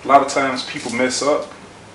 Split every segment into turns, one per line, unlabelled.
A lot of times people mess up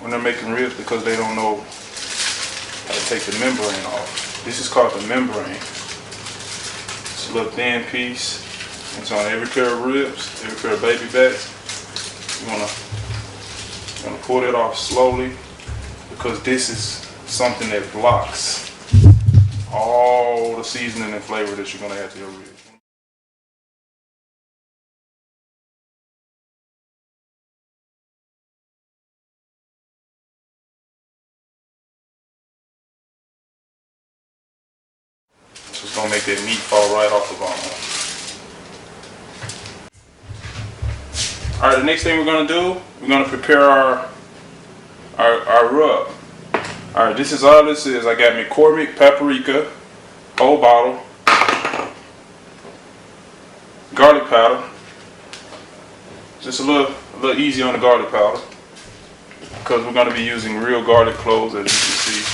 when they're making ribs because they don't know how to take the membrane off. This is called the membrane. It's a little thin piece. It's on every pair of ribs, every pair of baby backs. You wanna pull it off slowly because this is something that blocks all the seasoning and flavor that you're gonna add to your ribs. It's gonna make that meat fall right off the bone. All right, the next thing we're gonna do, we're gonna prepare our rub. All right, this is all this is. I got McCormick paprika, whole bottle, garlic powder. Just a little easy on the garlic powder because we're gonna be using real garlic cloves, as you can see.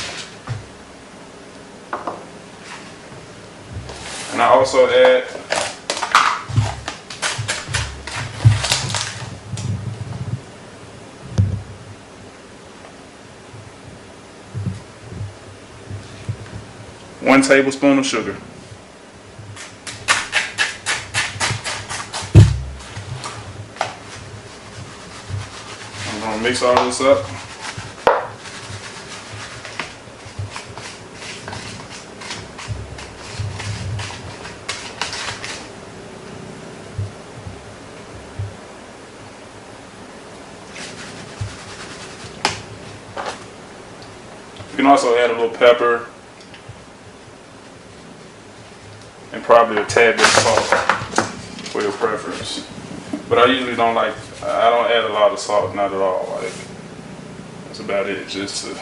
And I also add one tablespoon of sugar. I'm going to mix all this up. You can also add a little pepper and probably a tad bit of salt for your preference. But I usually don't add a lot of salt, not at all. Like, that's about it, just to.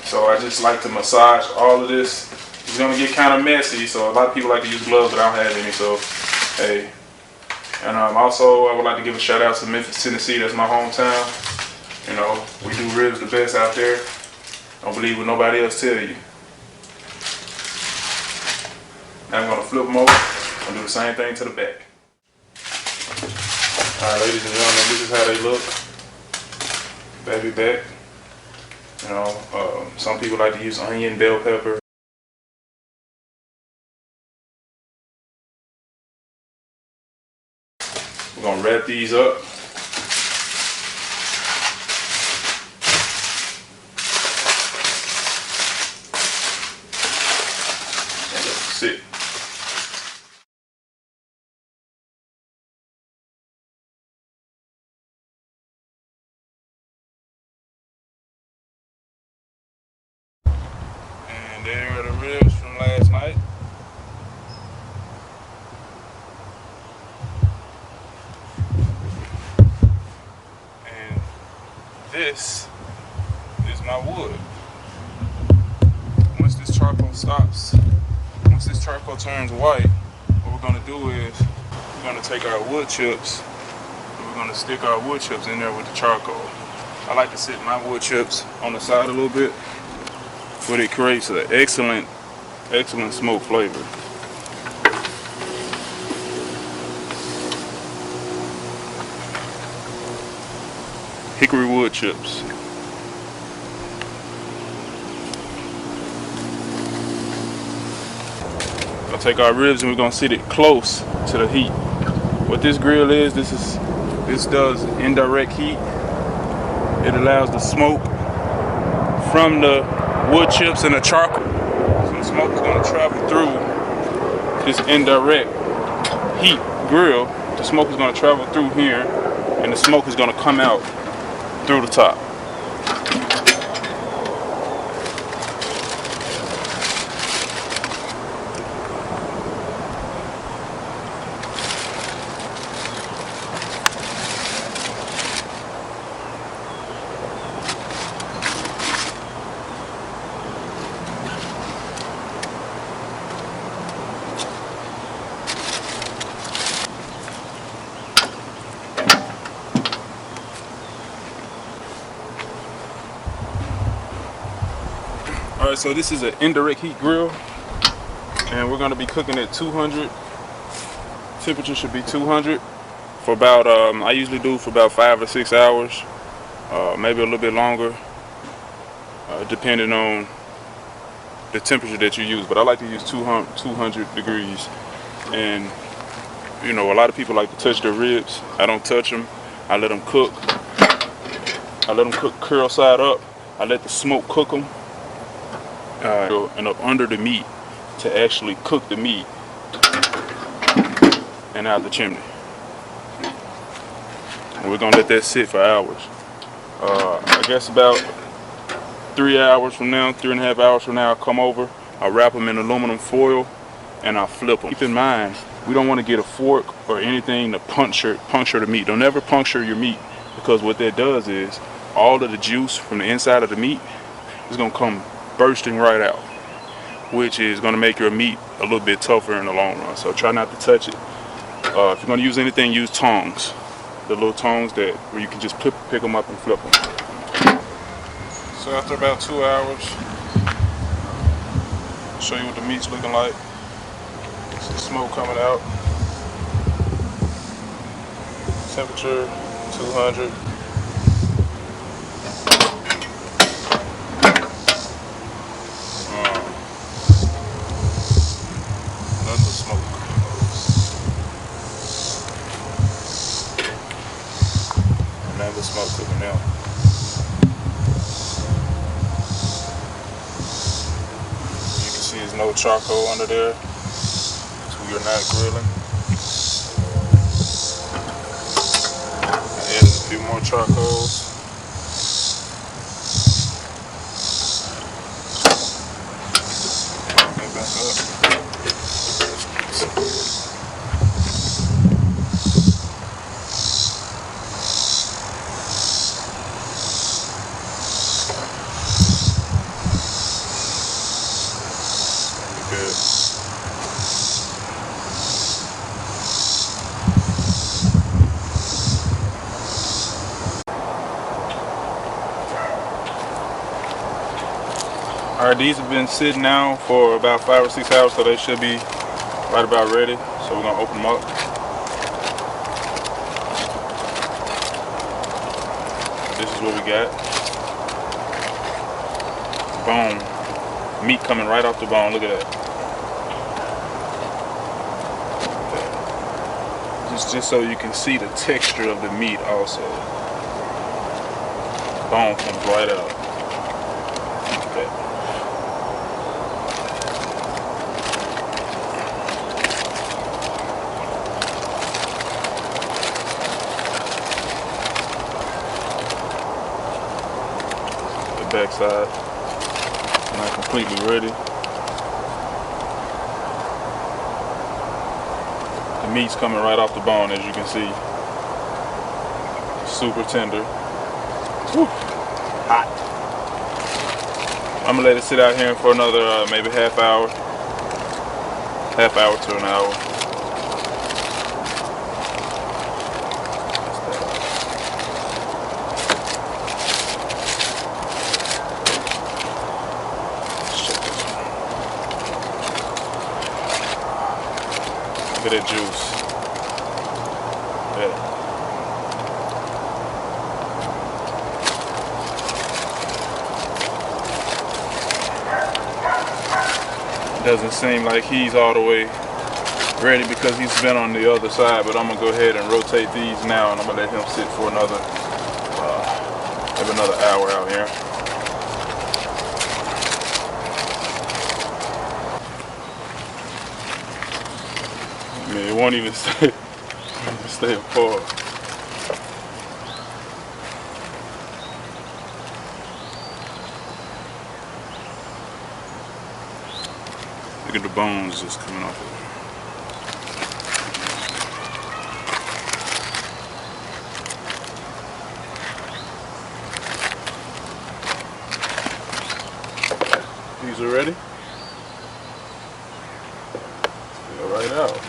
So I just like to massage all of this. It's gonna get kind of messy, so a lot of people like to use gloves, but I don't have any, so hey. And also, I would like to give a shout out to Memphis, Tennessee. That's my hometown. You know, we do ribs the best out there. Don't believe what nobody else tell you. Now I'm gonna flip them over and do the same thing to the back. Alright, ladies and gentlemen, this is how they look. Baby back. You know, some people like to use onion, bell pepper. We're gonna wrap these up. And let them sit. And there are the ribs from last night. This is my wood. Once this charcoal turns white, what we're gonna do is we're gonna take our wood chips and we're gonna stick our wood chips in there with the charcoal. I like to sit my wood chips on the side a little bit, but it creates an excellent smoke flavor. Hickory wood chips. I'll take our ribs and we're gonna sit it close to the heat. What this grill is, this does indirect heat. It allows the smoke from the wood chips and the charcoal. So the smoke is gonna travel through this indirect heat grill. The smoke is gonna travel through here, and the smoke is gonna come out through the top. Alright, so this is an indirect heat grill. And we're gonna be cooking at 200. Temperature should be 200 for about, I usually do for about 5 or 6 hours, maybe a little bit longer, depending on the temperature that you use. But I like to use 200 degrees. And you know, a lot of people like to touch their ribs. I don't touch them. I let them cook. I let them cook curl side up. I let the smoke cook them. And up under the meat to actually cook the meat and out the chimney. And we're gonna let that sit for hours. I guess about 3 hours from now, 3.5 hours from now, I'll come over. I'll wrap them in aluminum foil and I'll flip them. Keep in mind, we don't want to get a fork or anything to puncture the meat. Don't ever puncture your meat, because what that does is all of the juice from the inside of the meat is gonna come bursting right out, which is gonna make your meat a little bit tougher in the long run. So try not to touch it. If you're gonna use anything, use tongs. The little tongs where you can just pick them up and flip them. So after about 2 hours, I'll show you what the meat's looking like. Some smoke coming out. Temperature 200. Nothing but smoke. Nothing but smoke cooking now. You can see there's no charcoal under there. You're not grilling. Add a few more charcoals. Back up. Good. Alright, these have been sitting now for about 5 or 6 hours, so they should be right about ready. So we're gonna open them up. This is what we got. Bone. Meat coming right off the bone. Look at that. Just so you can see the texture of the meat also. Bone comes right out. Backside, not completely ready. The meat's coming right off the bone, as you can see. Super tender. Woo. Hot. I'm gonna let it sit out here for another maybe half hour to an hour. Look at that juice. Yeah. Doesn't seem like he's all the way ready because he's been on the other side, but I'm gonna go ahead and rotate these now, and I'm gonna let him sit for another maybe another hour out here. I mean, it won't even stay apart. Look at the bones just coming off of it. These are ready. Go right out.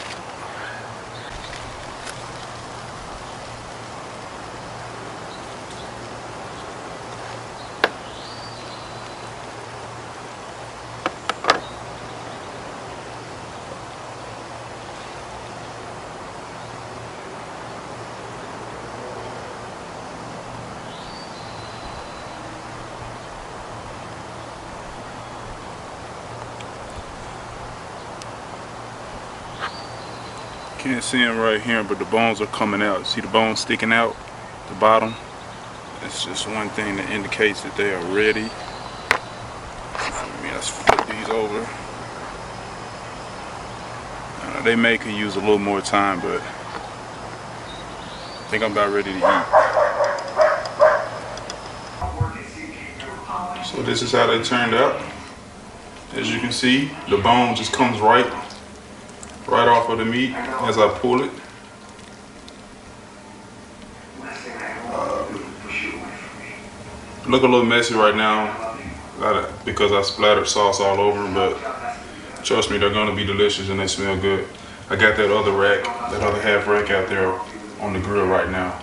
Can't see them right here, but the bones are coming out. See the bones sticking out the bottom? It's just one thing that indicates that they are ready. Let's flip these over. They may could use a little more time, but I think I'm about ready to eat. So this is how they turned out. As you can see, the bone just comes right off of the meat as I pull it. Look a little messy right now because I splattered sauce all over them, but trust me, they're gonna be delicious and they smell good. I got that other rack, that other half rack out there on the grill right now.